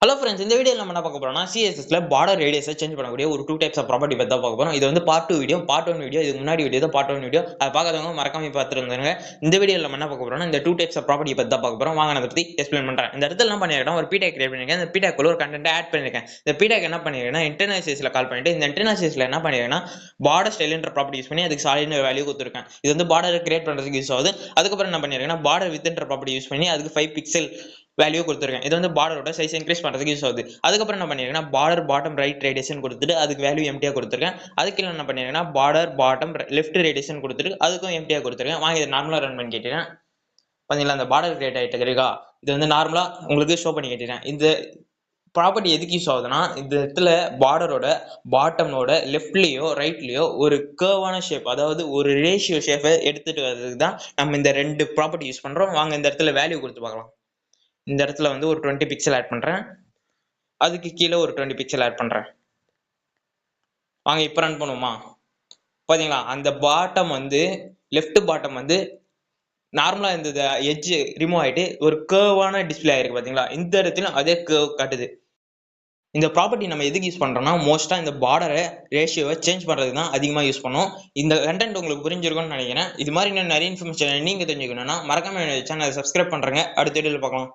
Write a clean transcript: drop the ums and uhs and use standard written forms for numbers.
Hello friends, இந்த வீடியோல நம்ம என்ன பார்க்க போறோம்னா சிஎஸ்எஸ்ல பார்டர் ரேடியஸை சேஞ்ச் பண்ணக்கூடிய ஒரு 2 டைப்ஸ் ஆஃப் ப்ராப்பர்ட்டி பத்தி தான் பார்க்க போறோம். இது வந்து பார்ட் 2 வீடியோ, பார்ட் 1 வீடியோ, இதுக்கு முன்னாடி வீடியோ தான் பார்ட் 1 வீடியோ. அதை பார்க்காதவங்க மறக்காம பார்த்துருந்தாங்க. இந்த வீடியோல நம்ம என்ன பார்க்க போறோம்னா இந்த 2 டைப்ஸ் ஆஃப் ப்ராப்பர்ட்டி பத்தி தான் பார்க்க போறோம். வாங்க அதை பத்தி எக்ஸ்பிளைன் பண்றேன். இந்த இடத்துல என்ன பண்ணிருக்கேன், ஒரு பிடேக் கிரியேட் பண்ணிருக்கேன். இந்த பிடேக் குள்ள ஒரு கண்டென்ட் ஆட் பண்ணிருக்கேன். இந்த பிடேக் என்ன பண்ணிருக்கேன்னா இன்டர்னல் கால் பண்ணிட்டு இந்த இன்டர்னல் என்ன பண்ணிருக்கேன்னா பார்டர் ஸ்டைல்ன்ற ப்ராப்பர்ட்டி யூஸ் பண்ணி அதுக்கு சாலிட் வேல்யூ கொடுத்துருக்கேன். இது வந்து பார்டர் கிரியேட் பண்றதுக்கு யூஸ் ஆகுது. அதுக்கப்புறம் என்ன பண்ணிருக்கேன்னா பார்டர் வித்ன்ற ப்ராப்பர்ட்டி யூஸ் பண்ணி அதுக்கு 5 பிக்சல் வேல்யூ கொடுத்துருக்கேன். இது வந்து பார்டரோட சைஸ் இன்க்ரீஸ் பண்றதுக்கு யூஸ் ஆகுது. அதுக்கப்புறம் என்ன பண்ணிருக்கேன்னா பார்டர் பாட்டம் ரைட் ரேடியேஷன் கொடுத்துட்டு அதுக்கு வேல்யூ எம்டியா கொடுத்துருக்கேன். அதுக்கு என்ன பண்ணிருக்கேன்னா பார்டர் பாட்டம் லெஃப்ட் ரேடியேஷன் கொடுத்துட்டு அதுக்கும் எம்டியா கொடுத்துருக்கேன். வாங்க இதை நார்மலா ரன் பண்ணி கேட்டேன். பாத்தீங்களா, அந்த பார்டர் கிரியேட் ஆயிட்டு இருக்கா, இது வந்து நார்மலா உங்களுக்கு ஷோ பண்ணி கேட்டேன். இந்த ப்ராப்பர்ட்டி எதுக்கு யூஸ் ஆகுதுன்னா இந்த இடத்துல பார்டரோட பாட்டமோட லெஃப்ட்லயோ ரைட்லயோ ஒரு கர்வான ஷேப், அதாவது ஒரு ரேஷியோ ஷேப்பை எடுத்துட்டு வர்றதுக்கு தான் நம்ம இந்த ரெண்டு ப்ராப்பர்ட்டி யூஸ் பண்றோம். வாங்க இந்த இடத்துல வேல்யூ கொடுத்து பார்க்கலாம். இந்த இடத்துல வந்து ஒரு 20 பிக்சல் ஆட் பண்றேன். அதுக்கு கீழே ஒரு 20 பிக்சல் ஆட் பண்றேன். வாங்க இப்ப ரன் பண்ணுவோமா. பாத்தீங்களா, அந்த பாட்டம் வந்து லெஃப்ட் பாட்டம் வந்து நார்மலா இந்த எட்ஜ் ரிமூவ் ஆயிட்டு ஒரு கர்வான டிஸ்பிளே ஆயிருக்கு. பாத்தீங்களா, இந்த இடத்துல அதே கர்வ் காட்டுது. இந்த ப்ராப்பர்ட்டி நம்ம எதுக்கு யூஸ் பண்றோம்னா மோஸ்டா இந்த பார்டரை ரேஷியோவை சேஞ்ச் பண்றதுக்கு தான் அதிகமா யூஸ் பண்ணுவோம். இந்த கண்டென்ட் உங்களுக்கு புரிஞ்சிருக்கும்னு நினைக்கிறேன். இது மாதிரி இன்னும் நிறைய இன்ஃபர்மேஷன் நீங்க தெரிஞ்சுக்கணும்னா மறக்காம சேனலை சப்ஸ்கிரைப் பண்றேங்க. அடுத்த வீடியோல பார்க்கலாம்.